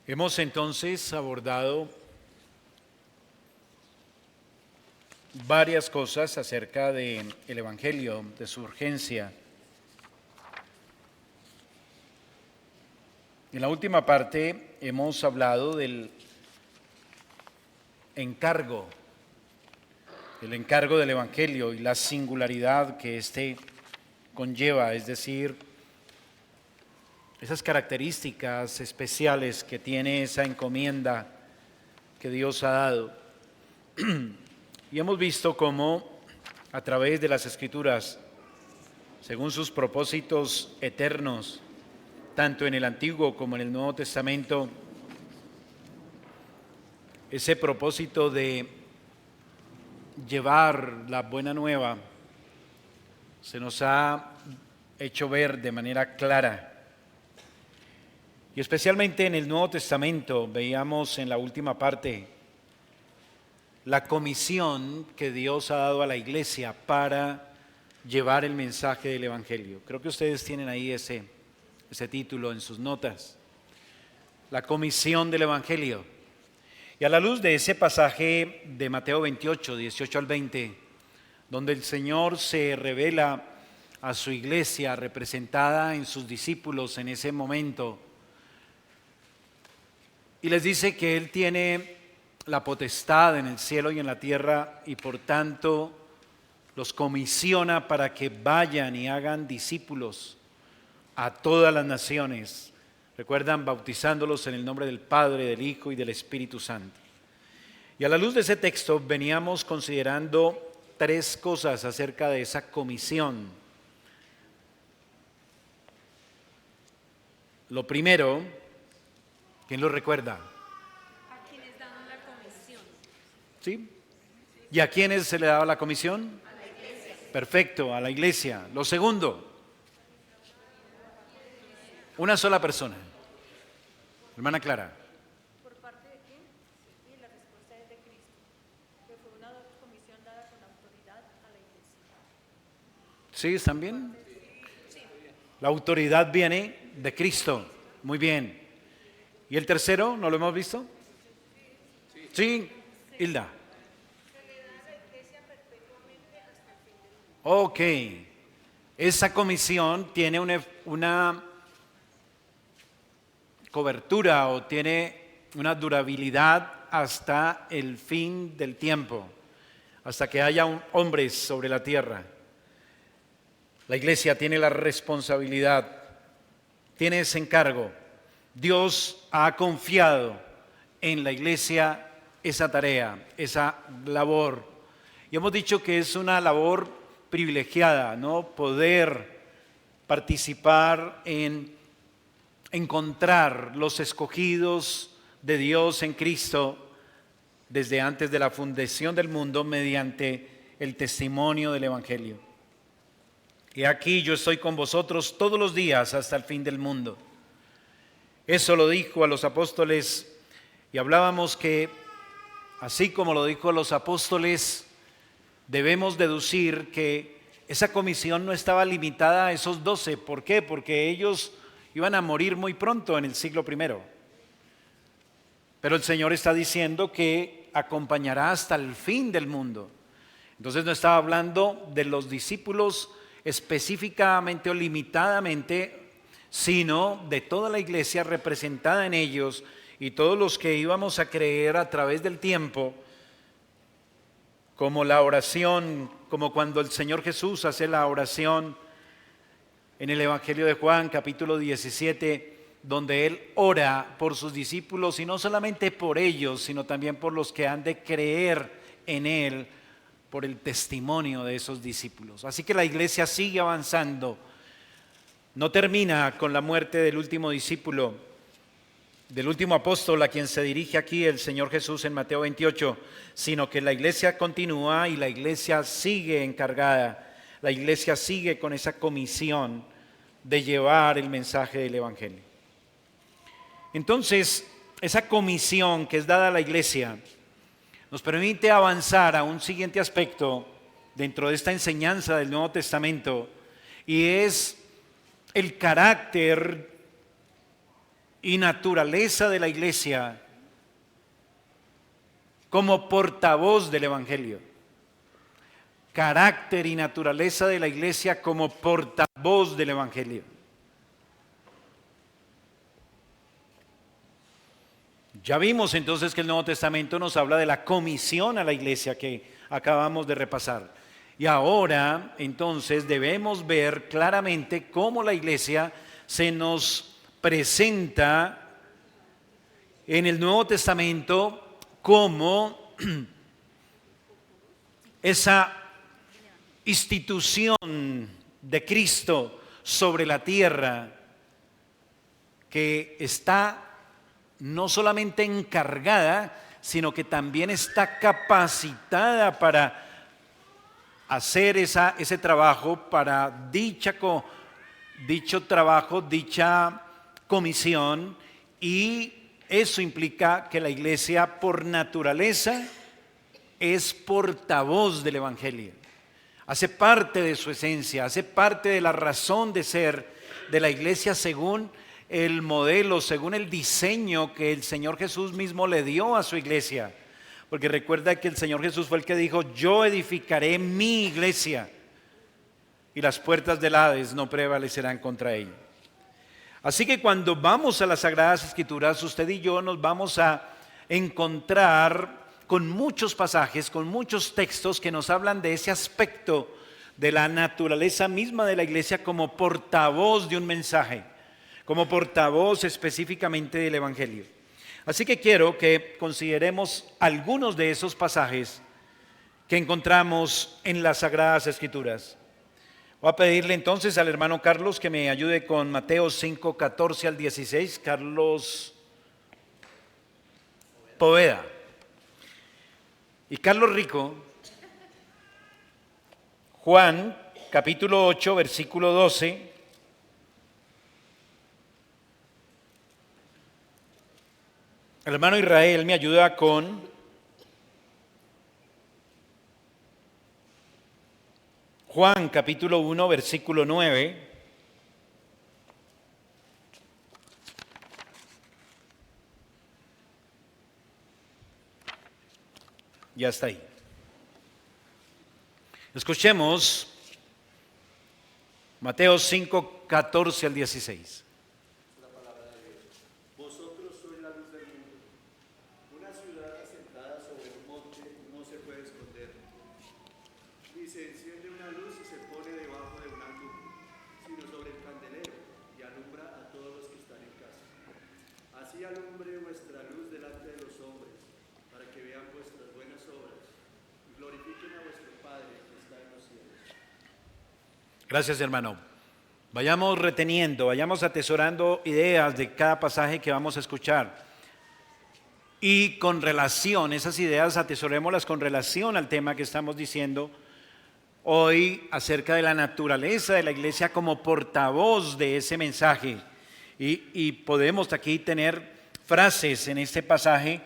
Hemos entonces abordado varias cosas acerca del Evangelio, de su urgencia. En la última parte hemos hablado del encargo, del Evangelio y la singularidad que éste conlleva, es decir, esas características especiales que tiene esa encomienda que Dios ha dado. Y hemos visto cómo a través de las Escrituras, según sus propósitos eternos, tanto en el Antiguo como en el Nuevo Testamento, ese propósito de llevar la buena nueva se nos ha hecho ver de manera clara. Y especialmente en el Nuevo Testamento veíamos en la última parte la comisión que Dios ha dado a la iglesia para llevar el mensaje del Evangelio. Creo que ustedes tienen ahí ese título en sus notas, la comisión del Evangelio. Y a la luz de ese pasaje de Mateo 28, 18 al 20, donde el Señor se revela a su iglesia representada en sus discípulos en ese momento, y les dice que Él tiene la potestad en el cielo y en la tierra y por tanto los comisiona para que vayan y hagan discípulos a todas las naciones. Recuerdan, bautizándolos en el nombre del Padre, del Hijo y del Espíritu Santo. Y a la luz de ese texto veníamos considerando tres cosas acerca de esa comisión. Lo primero, ¿quién lo recuerda? A quienes dan la comisión. ¿Sí? ¿Y a quiénes se le daba la comisión? A la iglesia. Perfecto, a la iglesia. Lo segundo, una sola persona. Hermana Clara. ¿Por parte de quién? Sí, la respuesta es de Cristo, que fue una comisión dada con autoridad a la iglesia. ¿Sí? ¿Están bien? La autoridad viene de Cristo. Muy bien. ¿Y el tercero? ¿No lo hemos visto? Sí, Hilda. Ok. Esa comisión tiene una cobertura o tiene una durabilidad hasta el fin del tiempo, hasta que haya hombres sobre la tierra. La iglesia tiene la responsabilidad, tiene ese encargo. Dios ha confiado en la iglesia esa tarea, esa labor. Y hemos dicho que es una labor privilegiada, ¿no? Poder participar en encontrar los escogidos de Dios en Cristo desde antes de la fundación del mundo mediante el testimonio del Evangelio. Y aquí yo estoy con vosotros todos los días hasta el fin del mundo. Eso lo dijo a los apóstoles y hablábamos que así como lo dijo a los apóstoles, debemos deducir que esa comisión no estaba limitada a esos 12. ¿Por qué? Porque ellos iban a morir muy pronto en el siglo I. Pero el Señor está diciendo que acompañará hasta el fin del mundo. Entonces no estaba hablando de los discípulos específicamente o limitadamente, sino de toda la iglesia representada en ellos y todos los que íbamos a creer a través del tiempo, como la oración, como cuando el Señor Jesús hace la oración en el Evangelio de Juan, capítulo 17, donde Él ora por sus discípulos y no solamente por ellos, sino también por los que han de creer en Él, por el testimonio de esos discípulos. Así que la iglesia sigue avanzando. No termina con la muerte del último discípulo, del último apóstol a quien se dirige aquí el Señor Jesús en Mateo 28, sino que la iglesia continúa y la iglesia sigue encargada, la iglesia sigue con esa comisión de llevar el mensaje del Evangelio. Entonces, esa comisión que es dada a la iglesia nos permite avanzar a un siguiente aspecto dentro de esta enseñanza del Nuevo Testamento, y es el carácter y naturaleza de la iglesia como portavoz del Evangelio. Carácter y naturaleza de la iglesia como portavoz del Evangelio. Ya vimos entonces que el Nuevo Testamento nos habla de la comisión a la iglesia que acabamos de repasar. Y ahora entonces debemos ver claramente cómo la iglesia se nos presenta en el Nuevo Testamento como esa institución de Cristo sobre la tierra que está no solamente encargada, sino que también está capacitada para hacer ese trabajo, para dicho trabajo, dicha comisión, y eso implica que la iglesia por naturaleza es portavoz del Evangelio. Hace parte de su esencia, hace parte de la razón de ser de la iglesia según el modelo, según el diseño que el Señor Jesús mismo le dio a su iglesia. Porque recuerda que el Señor Jesús fue el que dijo: yo edificaré mi iglesia y las puertas del Hades no prevalecerán contra ella. Así que cuando vamos a las Sagradas Escrituras, usted y yo nos vamos a encontrar con muchos pasajes, con muchos textos que nos hablan de ese aspecto de la naturaleza misma de la iglesia como portavoz de un mensaje, como portavoz específicamente del Evangelio. Así que quiero que consideremos algunos de esos pasajes que encontramos en las Sagradas Escrituras. Voy a pedirle entonces al hermano Carlos que me ayude con Mateo 5, 14 al 16. Carlos Poveda. Y Carlos Rico, Juan capítulo 8, versículo 12. El hermano Israel me ayuda con Juan capítulo 1, versículo 9. Ya está ahí. Escuchemos Mateo 5, 14 al 16. Gracias, hermano. Vayamos reteniendo, vayamos atesorando ideas de cada pasaje que vamos a escuchar. Y con relación, esas ideas atesorémoslas con relación al tema que estamos diciendo hoy acerca de la naturaleza de la iglesia como portavoz de ese mensaje. Y podemos aquí tener frases en este pasaje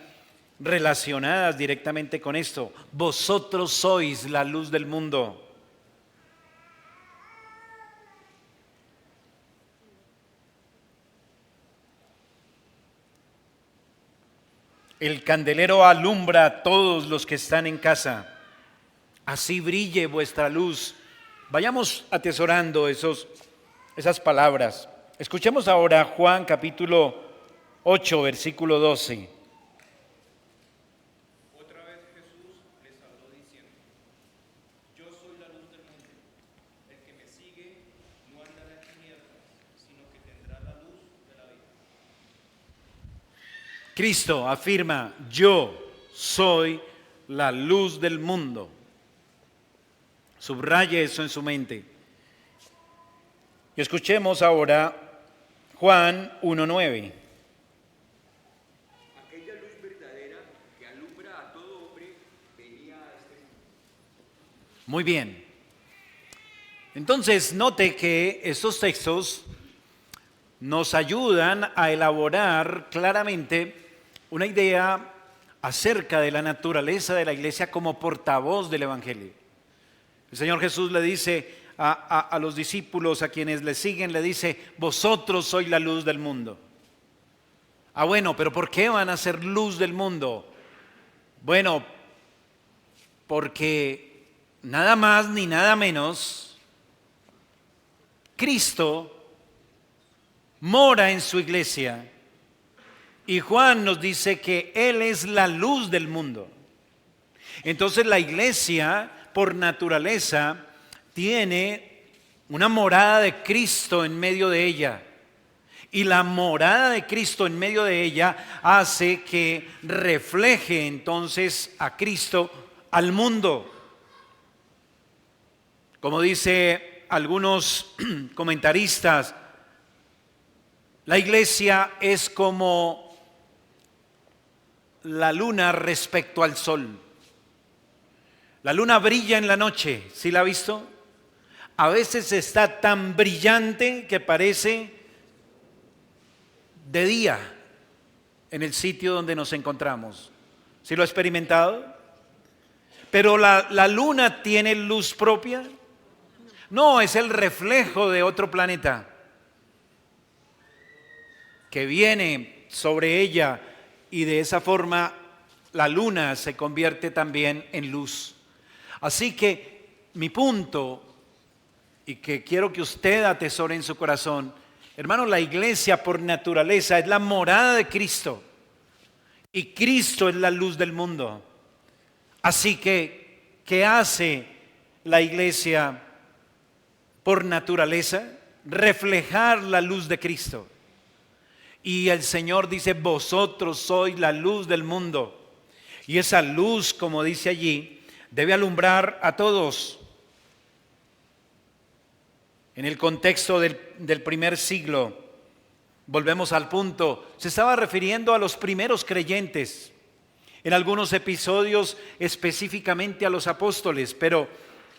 relacionadas directamente con esto. Vosotros sois la luz del mundo. El candelero alumbra a todos los que están en casa. Así brille vuestra luz. Vayamos atesorando esas palabras. Escuchemos ahora Juan capítulo 8, versículo 12. Otra vez Jesús les habló diciendo: yo soy la luz del mundo. El que me sigue no andará en tinieblas, sino que tendrá la luz de la vida. Cristo afirma: yo soy la luz del mundo. Subraye eso en su mente. Y escuchemos ahora Juan 1:9. Aquella luz verdadera que alumbra a todo hombre venía a este mundo. Muy bien. Entonces, note que estos textos nos ayudan a elaborar claramente una idea acerca de la naturaleza de la iglesia como portavoz del Evangelio. El Señor Jesús le dice a los discípulos, a quienes le siguen, le dice: vosotros sois la luz del mundo. Ah, bueno, pero ¿por qué van a ser luz del mundo? Bueno, porque nada más ni nada menos, Cristo mora en su iglesia y Juan nos dice que Él es la luz del mundo. Entonces la iglesia, por naturaleza, tiene una morada de Cristo en medio de ella. Y la morada de Cristo en medio de ella hace que refleje entonces a Cristo al mundo. Como dice algunos comentaristas, la iglesia es como la luna respecto al sol. La luna brilla en la noche, ¿sí la ha visto? A veces está tan brillante que parece de día en el sitio donde nos encontramos. ¿Sí lo ha experimentado? Pero la luna tiene luz propia. No, es el reflejo de otro planeta que viene sobre ella y de esa forma la luna se convierte también en luz. Así que mi punto, y que quiero que usted atesore en su corazón, hermano, la iglesia por naturaleza es la morada de Cristo y Cristo es la luz del mundo. Así que, ¿qué hace la iglesia por naturaleza? Reflejar la luz de Cristo. Y el Señor dice, vosotros sois la luz del mundo. Y esa luz, como dice allí, debe alumbrar a todos. En el contexto del primer siglo, volvemos al punto, se estaba refiriendo a los primeros creyentes, en algunos episodios específicamente a los apóstoles, pero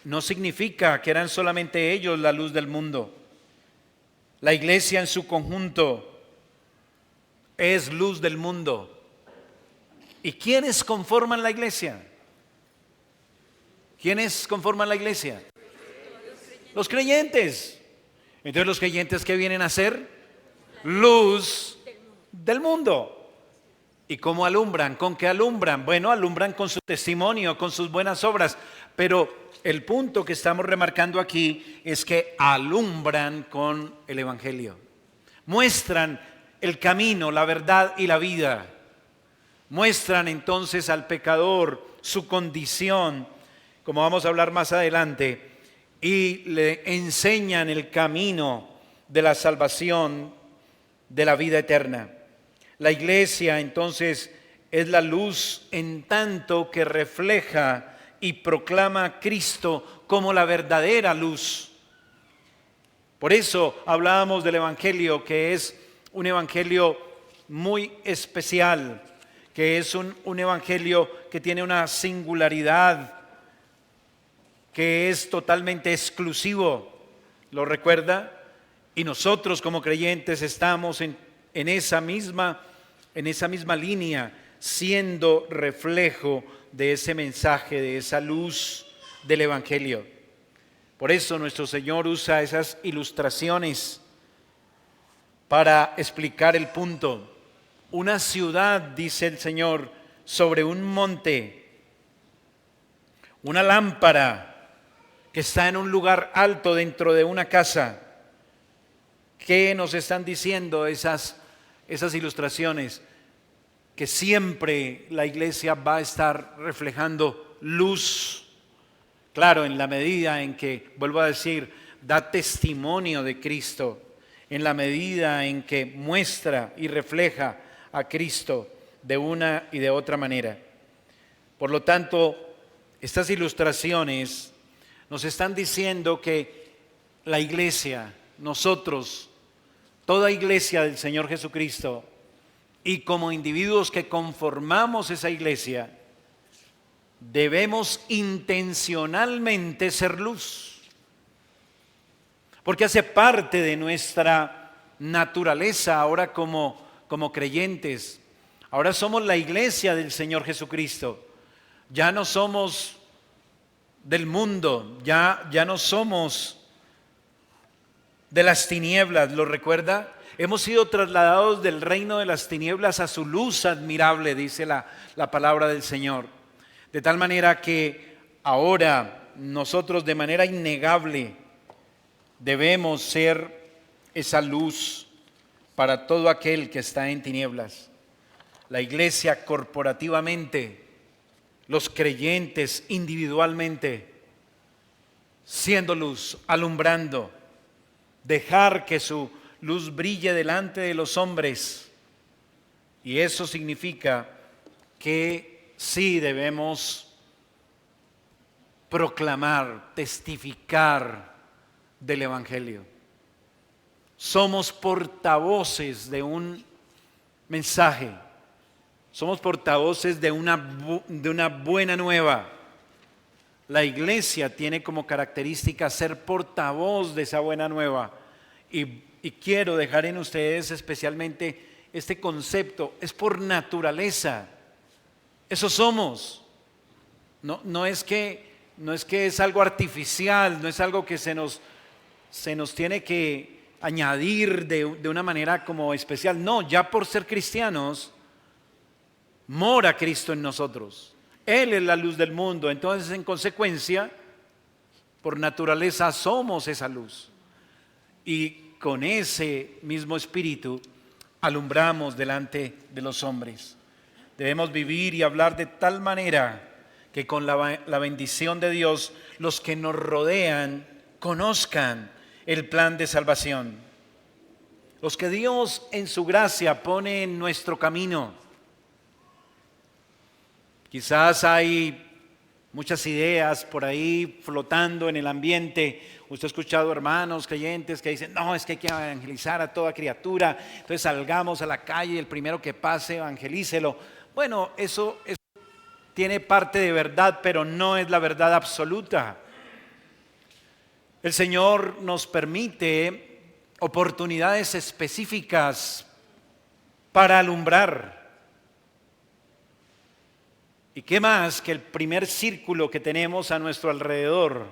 no significa que eran solamente ellos la luz del mundo. La iglesia en su conjunto es luz del mundo. ¿Y quiénes conforman la iglesia? ¿Quiénes conforman la iglesia? Los creyentes. Entonces, ¿los creyentes qué vienen a ser? Luz del mundo. ¿Y cómo alumbran? ¿Con qué alumbran? Bueno, alumbran con su testimonio, con sus buenas obras. Pero el punto que estamos remarcando aquí es que alumbran con el Evangelio. Muestran el camino, la verdad y la vida. Muestran entonces al pecador su condición, como vamos a hablar más adelante, y le enseñan el camino de la salvación, de la vida eterna. La iglesia entonces es la luz en tanto que refleja y proclama a Cristo como la verdadera luz. Por eso hablábamos del Evangelio, que es un Evangelio muy especial, que es un Evangelio que tiene una singularidad, que es totalmente exclusivo. ¿Lo recuerda? Y nosotros como creyentes estamos en esa misma línea, siendo reflejo de ese mensaje, de esa luz del Evangelio. Por eso nuestro Señor usa esas ilustraciones para explicar el punto. Una ciudad, dice el Señor, sobre un monte, una lámpara que está en un lugar alto dentro de una casa. ¿Qué nos están diciendo esas ilustraciones? Que siempre la iglesia va a estar reflejando luz. Claro, en la medida en que, vuelvo a decir, da testimonio de Cristo, en la medida en que muestra y refleja a Cristo de una y de otra manera. Por lo tanto, estas ilustraciones nos están diciendo que la iglesia, nosotros, toda iglesia del Señor Jesucristo, y como individuos que conformamos esa iglesia, debemos intencionalmente ser luz. Porque hace parte de nuestra naturaleza ahora como creyentes. Ahora somos la iglesia del Señor Jesucristo. Ya no somos del mundo, ya no somos de las tinieblas, ¿lo recuerda? Hemos sido trasladados del reino de las tinieblas a su luz admirable, dice la palabra del Señor. De tal manera que ahora nosotros de manera innegable debemos ser esa luz para todo aquel que está en tinieblas. La iglesia corporativamente, los creyentes individualmente, siendo luz, alumbrando, dejar que su luz brille delante de los hombres. Y eso significa que sí debemos proclamar, testificar del Evangelio. Somos portavoces de un mensaje, somos portavoces de una buena nueva. La iglesia tiene como característica ser portavoz de esa buena nueva. Y quiero dejar en ustedes especialmente este concepto, es por naturaleza. Eso somos. No es que es algo artificial, no es algo que se nos tiene que añadir de una manera como especial. No, ya por ser cristianos, mora Cristo en nosotros. Él es la luz del mundo. Entonces, en consecuencia, por naturaleza somos esa luz. Y con ese mismo espíritu alumbramos delante de los hombres. Debemos vivir y hablar de tal manera que con la bendición de Dios, los que nos rodean conozcan el plan de salvación. Los que Dios en su gracia pone en nuestro camino. Quizás hay muchas ideas por ahí flotando en el ambiente. Usted ha escuchado hermanos creyentes que dicen, no, es que hay que evangelizar a toda criatura. Entonces salgamos a la calle y el primero que pase, evangelícelo. Bueno, eso tiene parte de verdad, pero no es la verdad absoluta. El Señor nos permite oportunidades específicas para alumbrar. ¿Y qué más que el primer círculo que tenemos a nuestro alrededor?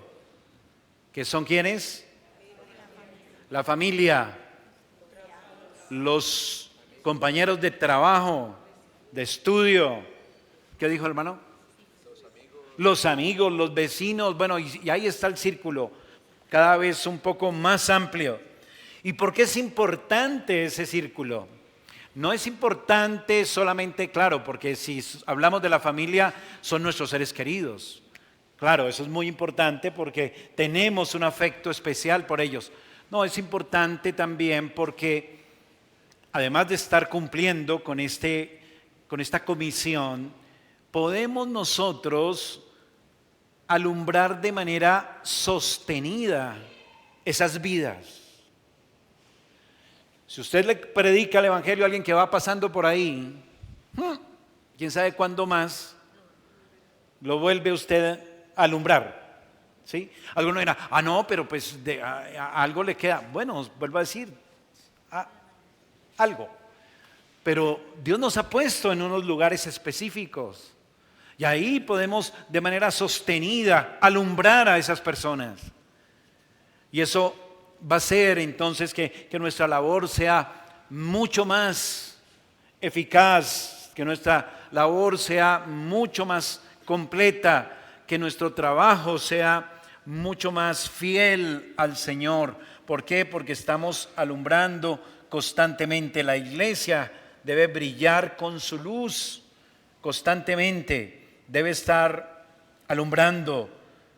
¿Que son quiénes? La familia, los compañeros de trabajo, de estudio. ¿Qué dijo, hermano? Los amigos, los vecinos. Bueno, y ahí está el círculo, cada vez un poco más amplio. ¿Y por qué es importante ese círculo? No es importante solamente, claro, porque si hablamos de la familia, son nuestros seres queridos. Claro, eso es muy importante porque tenemos un afecto especial por ellos. No, es importante también porque además de estar cumpliendo con esta comisión, podemos nosotros alumbrar de manera sostenida esas vidas. Si usted le predica el Evangelio a alguien que va pasando por ahí, quién sabe cuándo más lo vuelve usted a alumbrar, ¿sí? Alguno dirá, no, pero pues a algo le queda. Bueno, vuelvo a decir, algo. Pero Dios nos ha puesto en unos lugares específicos y ahí podemos de manera sostenida alumbrar a esas personas. Y eso va a ser entonces que nuestra labor sea mucho más eficaz, que nuestra labor sea mucho más completa, que nuestro trabajo sea mucho más fiel al Señor. ¿Por qué? Porque estamos alumbrando constantemente. La iglesia debe brillar con su luz constantemente, debe estar alumbrando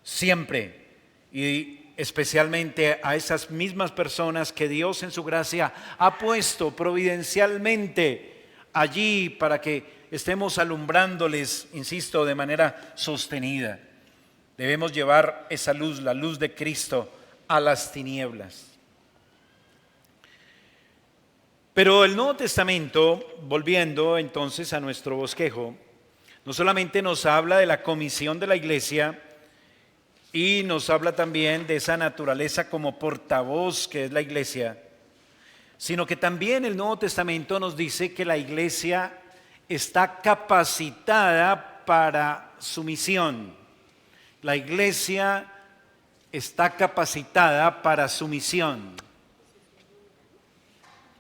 siempre, y especialmente a esas mismas personas que Dios en su gracia ha puesto providencialmente allí para que estemos alumbrándoles, insisto, de manera sostenida. Debemos llevar esa luz, la luz de Cristo, a las tinieblas. Pero el Nuevo Testamento, volviendo entonces a nuestro bosquejo, no solamente nos habla de la comisión de la iglesia y nos habla también de esa naturaleza como portavoz que es la iglesia, sino que también el Nuevo Testamento nos dice que la iglesia está capacitada para su misión. La iglesia está capacitada para su misión.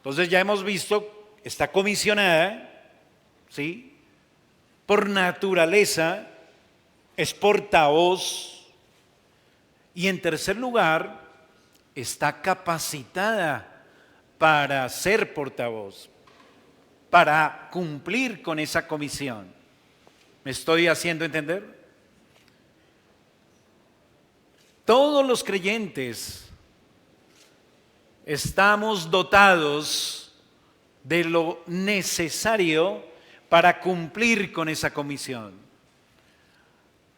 Entonces ya hemos visto, está comisionada, ¿sí? Por naturaleza, es portavoz. Y en tercer lugar, está capacitada para ser portavoz, para cumplir con esa comisión. ¿Me estoy haciendo entender? Todos los creyentes estamos dotados de lo necesario para cumplir con esa comisión.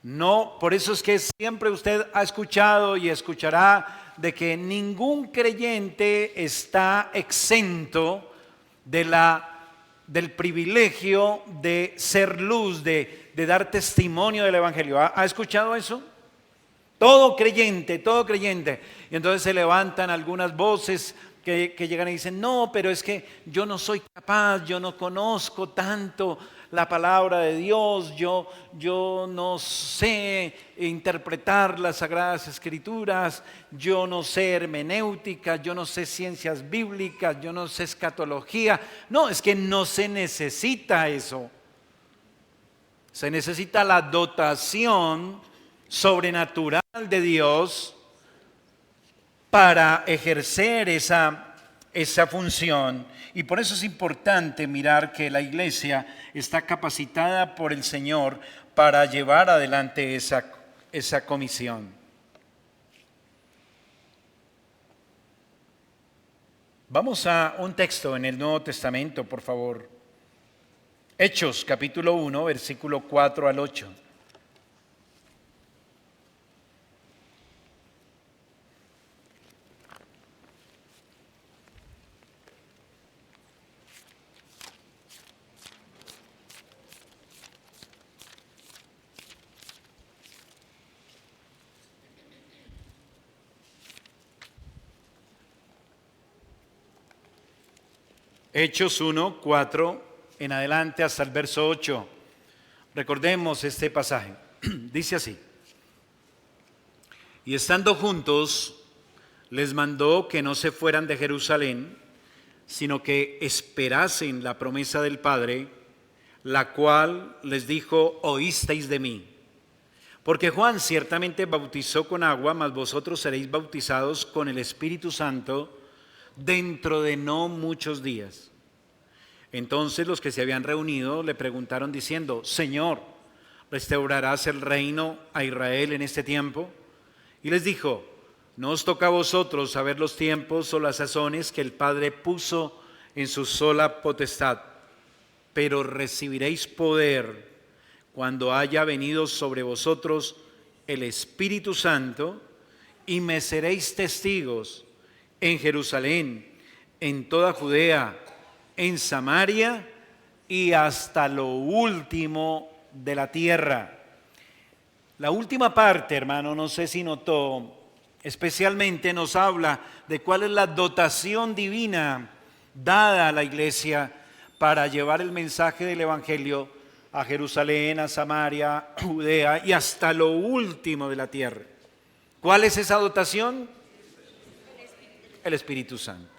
No, por eso es que siempre usted ha escuchado y escuchará de que ningún creyente está exento del privilegio de ser luz, de dar testimonio del Evangelio. ¿Ha escuchado eso? Todo creyente, todo creyente. Y entonces se levantan algunas voces que llegan y dicen, no, pero es que yo no soy capaz, yo no conozco tanto la palabra de Dios, yo no sé interpretar las Sagradas Escrituras, yo no sé hermenéutica, yo no sé ciencias bíblicas, yo no sé escatología. No, es que no se necesita eso. Se necesita la dotación sobrenatural de Dios para ejercer esa función. Y por eso es importante mirar que la iglesia está capacitada por el Señor para llevar adelante esa comisión. Vamos a un texto en el Nuevo Testamento, por favor. Hechos, capítulo 1, versículo 4 al 8. Hechos 1, 4 en adelante hasta el verso 8. Recordemos este pasaje. Dice así: y estando juntos, les mandó que no se fueran de Jerusalén, sino que esperasen la promesa del Padre, la cual les dijo, oísteis de mí. Porque Juan ciertamente bautizó con agua, mas vosotros seréis bautizados con el Espíritu Santo dentro de no muchos días. Entonces los que se habían reunido le preguntaron diciendo, Señor, ¿restaurarás el reino a Israel en este tiempo? Y les dijo, no os toca a vosotros saber los tiempos o las sazones que el Padre puso en su sola potestad, pero recibiréis poder cuando haya venido sobre vosotros el Espíritu Santo, y me seréis testigos en Jerusalén, en toda Judea, en Samaria y hasta lo último de la tierra. La última parte, hermano, no sé si notó, especialmente nos habla de cuál es la dotación divina dada a la iglesia para llevar el mensaje del Evangelio a Jerusalén, a Samaria, a Judea y hasta lo último de la tierra. ¿Cuál es esa dotación? El Espíritu Santo.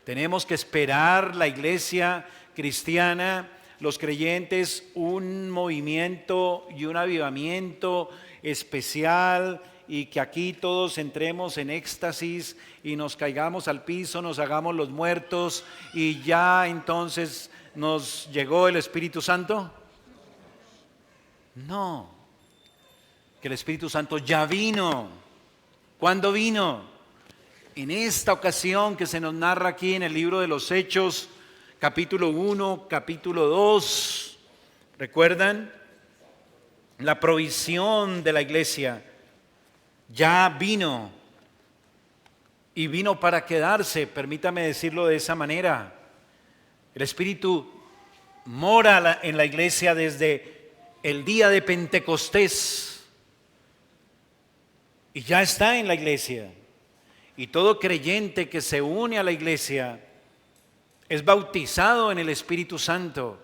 Tenemos que esperar, la iglesia cristiana, los creyentes, un movimiento y un avivamiento especial, y que aquí todos entremos en éxtasis y nos caigamos al piso, nos hagamos los muertos y ya entonces nos llegó el Espíritu Santo. No, que el Espíritu Santo ya vino. ¿Cuándo vino? En esta ocasión que se nos narra aquí en el libro de los Hechos, capítulo 1, capítulo 2. ¿Recuerdan? La provisión de la iglesia ya vino, y vino para quedarse, permítame decirlo de esa manera. El Espíritu mora en la iglesia desde el día de Pentecostés y ya está en la iglesia. Y todo creyente que se une a la iglesia es bautizado en el Espíritu Santo.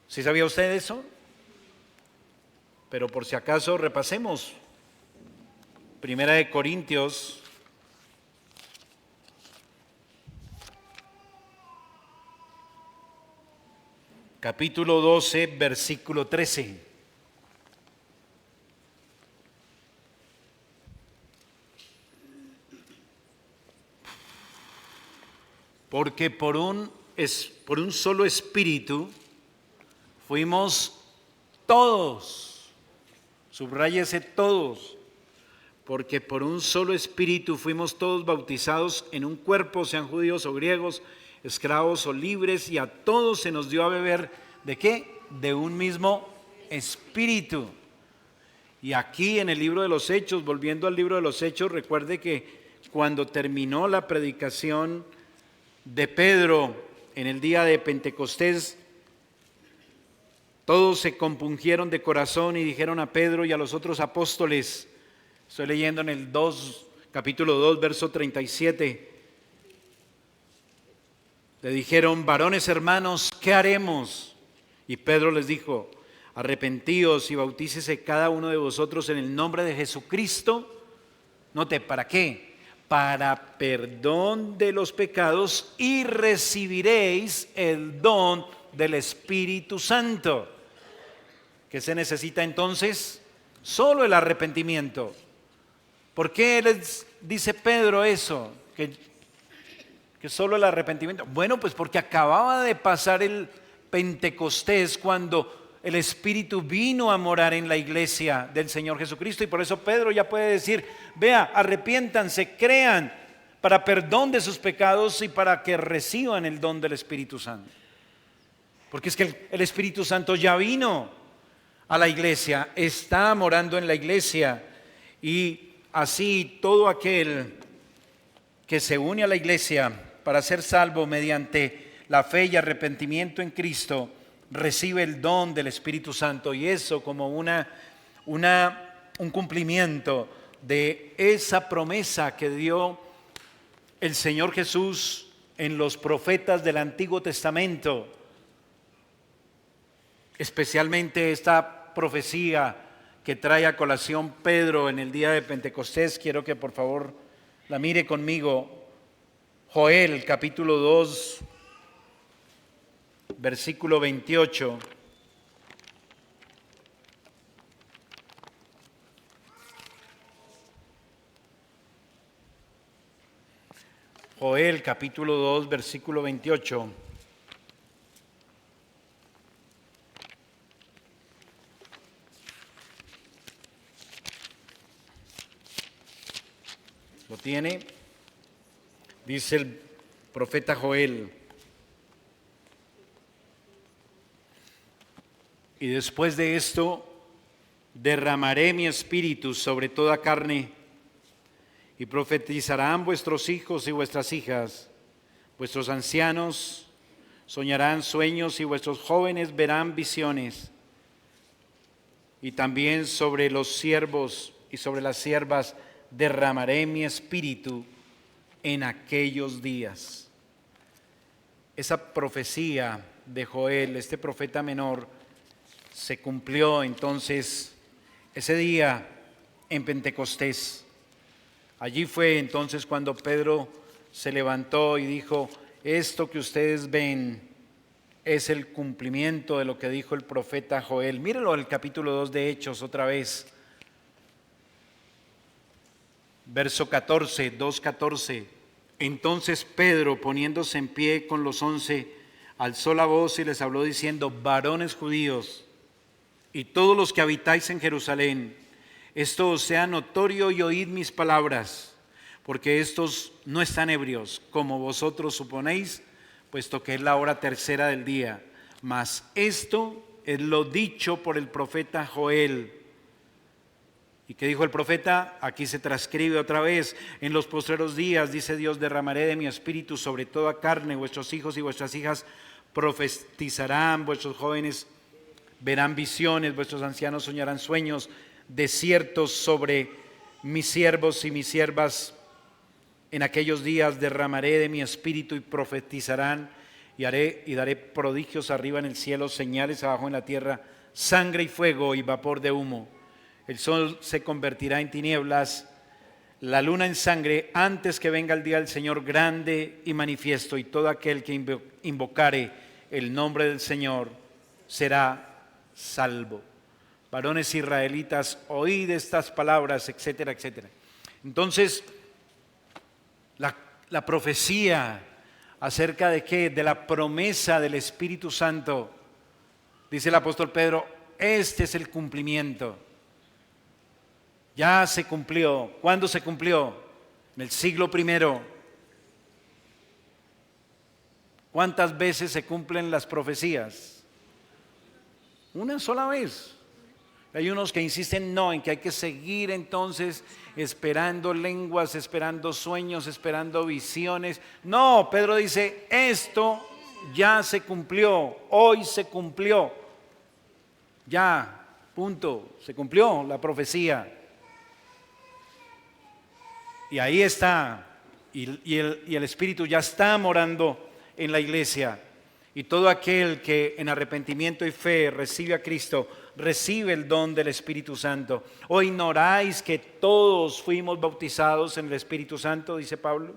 ¿Sí sabía usted eso? Pero por si acaso repasemos. Primera de Corintios, capítulo 12, versículo 13. Porque por un solo espíritu fuimos todos, subráyese todos, porque por un solo espíritu fuimos todos bautizados en un cuerpo, sean judíos o griegos, esclavos o libres, y a todos se nos dio a beber, ¿de qué? De un mismo espíritu. Y aquí en el libro de los Hechos, volviendo al libro de los Hechos, recuerde que cuando terminó la predicación de Pedro en el día de Pentecostés, todos se compungieron de corazón y dijeron a Pedro y a los otros apóstoles, estoy leyendo en el capítulo 2, verso 37, le dijeron: varones hermanos, ¿qué haremos? Y Pedro les dijo: arrepentíos y bautícese cada uno de vosotros en el nombre de Jesucristo. Note, ¿para qué? Para perdón de los pecados, y recibiréis el don del Espíritu Santo. ¿Qué se necesita entonces? Solo el arrepentimiento. ¿Por qué les dice Pedro eso? Que solo el arrepentimiento. Bueno, pues porque acababa de pasar el Pentecostés, cuando el Espíritu vino a morar en la iglesia del Señor Jesucristo, y por eso Pedro ya puede decir: vea, arrepiéntanse, crean para perdón de sus pecados y para que reciban el don del Espíritu Santo. Porque es que el Espíritu Santo ya vino a la iglesia, está morando en la iglesia, y así todo aquel que se une a la iglesia para ser salvo mediante la fe y arrepentimiento en Cristo, recibe el don del Espíritu Santo, y eso como un cumplimiento de esa promesa que dio el Señor Jesús en los profetas del Antiguo Testamento, especialmente esta profecía que trae a colación Pedro en el día de Pentecostés. Quiero que por favor la mire conmigo. Joel capítulo 2, versículo 28. Joel capítulo 2, versículo 28. ¿Lo tiene? Dice el profeta Joel: y después de esto derramaré mi espíritu sobre toda carne, y profetizarán vuestros hijos y vuestras hijas, vuestros ancianos soñarán sueños y vuestros jóvenes verán visiones. Y también sobre los siervos y sobre las siervas derramaré mi espíritu en aquellos días. Esa profecía de Joel, este profeta menor, se cumplió entonces ese día en Pentecostés. Allí fue entonces cuando Pedro se levantó y dijo: esto que ustedes ven es el cumplimiento de lo que dijo el profeta Joel. Mírenlo el capítulo 2 de Hechos otra vez. Verso 14, 2:14. Entonces Pedro, poniéndose en pie con los 11, alzó la voz y les habló diciendo: varones judíos y todos los que habitáis en Jerusalén, esto os sea notorio y oíd mis palabras, porque estos no están ebrios, como vosotros suponéis, puesto que es la hora tercera del día. Mas esto es lo dicho por el profeta Joel. ¿Y qué dijo el profeta? Aquí se transcribe otra vez: en los postreros días, dice Dios, derramaré de mi espíritu sobre toda carne, vuestros hijos y vuestras hijas profetizarán, vuestros jóvenes verán visiones, vuestros ancianos soñarán sueños. De cierto, sobre mis siervos y mis siervas en aquellos días derramaré de mi espíritu, y profetizarán, y daré prodigios arriba en el cielo, señales abajo en la tierra, sangre y fuego y vapor de humo. El sol se convertirá en tinieblas, la luna en sangre, antes que venga el día del Señor grande y manifiesto, y todo aquel que invocare el nombre del Señor será salvo. Varones israelitas, oíd estas palabras, etcétera, etcétera. Entonces, la profecía acerca de qué, de la promesa del Espíritu Santo, dice el apóstol Pedro, este es el cumplimiento. Ya se cumplió. ¿Cuándo se cumplió? En el siglo I. ¿Cuántas veces se cumplen las profecías? Una sola vez. Hay unos que insisten no, en que hay que seguir entonces esperando lenguas, esperando sueños, esperando visiones. No, Pedro dice, esto ya se cumplió, hoy se cumplió. Ya, punto, se cumplió la profecía. Y ahí está, y el Espíritu ya está morando en la iglesia. Y todo aquel que en arrepentimiento y fe recibe a Cristo, recibe el don del Espíritu Santo. ¿O ignoráis que todos fuimos bautizados en el Espíritu Santo? Dice Pablo.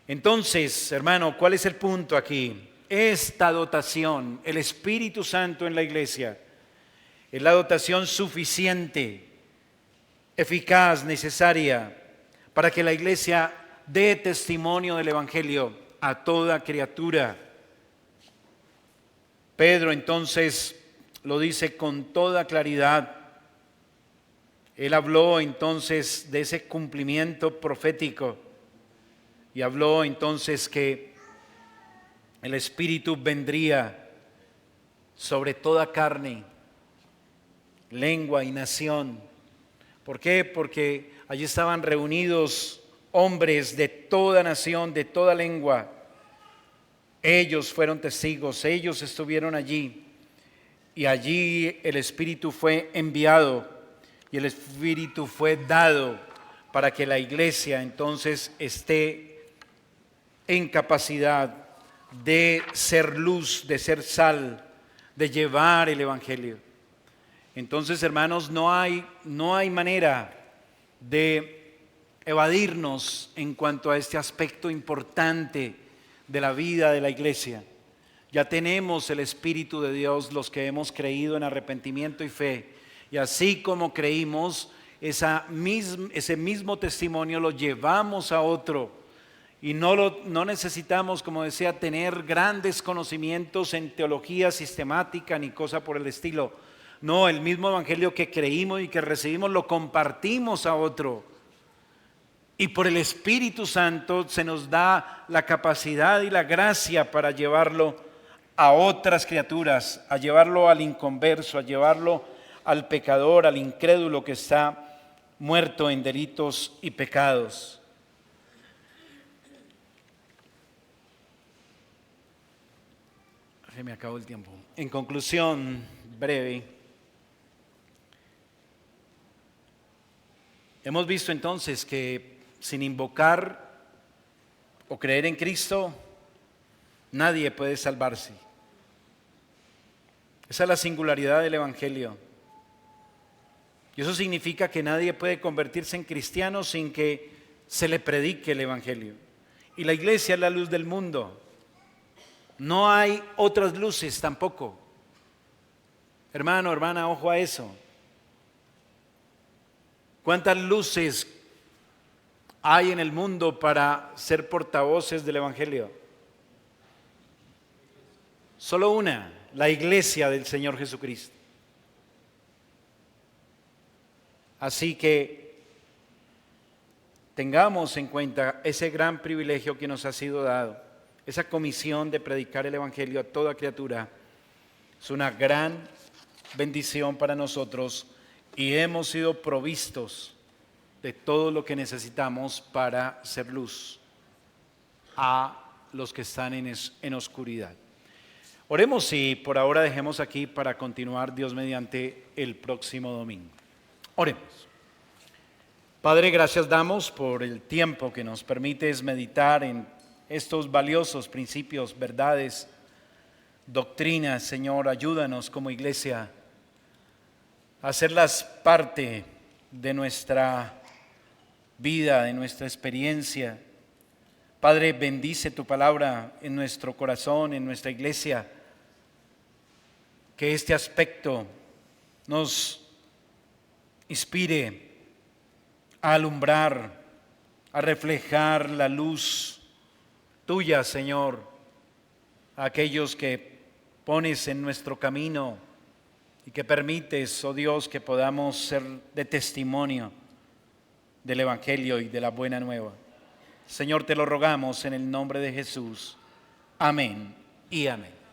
Entonces, hermano, ¿cuál es el punto aquí? Esta dotación, el Espíritu Santo en la iglesia, es la dotación suficiente, eficaz, necesaria, para que la iglesia dé testimonio del Evangelio a toda criatura. Pedro entonces lo dice con toda claridad. Él habló entonces de ese cumplimiento profético y habló entonces que el Espíritu vendría sobre toda carne, lengua y nación. ¿Por qué? Porque allí estaban reunidos hombres de toda nación, de toda lengua. Ellos fueron testigos, ellos estuvieron allí y allí el Espíritu fue enviado y el Espíritu fue dado para que la iglesia entonces esté en capacidad de ser luz, de ser sal, de llevar el Evangelio. Entonces, hermanos, no hay manera de evadirnos en cuanto a este aspecto importante de la vida de la iglesia. Ya tenemos el Espíritu de Dios los que hemos creído en arrepentimiento y fe, y así como creímos, ese mismo testimonio lo llevamos a otro, y no necesitamos, como decía, tener grandes conocimientos en teología sistemática ni cosa por el estilo. No, el mismo evangelio que creímos y que recibimos lo compartimos a otro. Y por el Espíritu Santo se nos da la capacidad y la gracia para llevarlo a otras criaturas, a llevarlo al inconverso, a llevarlo al pecador, al incrédulo que está muerto en delitos y pecados. Se me acabó el tiempo. En conclusión breve, hemos visto entonces que sin invocar o creer en Cristo, nadie puede salvarse. Esa es la singularidad del Evangelio. Y eso significa que nadie puede convertirse en cristiano sin que se le predique el Evangelio. Y la iglesia es la luz del mundo. No hay otras luces tampoco. Hermano, hermana, ojo a eso. ¿Cuántas luces hay en el mundo para ser portavoces del Evangelio? Solo una, la iglesia del Señor Jesucristo. Así que tengamos en cuenta ese gran privilegio que nos ha sido dado, esa comisión de predicar el Evangelio a toda criatura. Es una gran bendición para nosotros y hemos sido provistos de todo lo que necesitamos para ser luz a los que están en oscuridad. Oremos y por ahora dejemos aquí para continuar Dios mediante el próximo domingo. Oremos. Padre, gracias damos por el tiempo que nos permites meditar en estos valiosos principios, verdades, doctrinas. Señor, ayúdanos como iglesia a hacerlas parte de nuestra vida, de nuestra experiencia. Padre, bendice tu palabra en nuestro corazón, en nuestra iglesia. que este aspecto nos inspire a alumbrar, a reflejar la luz tuya, Señor, a aquellos que pones en nuestro camino y que permites, oh Dios, que podamos ser de testimonio del Evangelio y de la buena nueva. Señor, te lo rogamos en el nombre de Jesús. Amén y amén.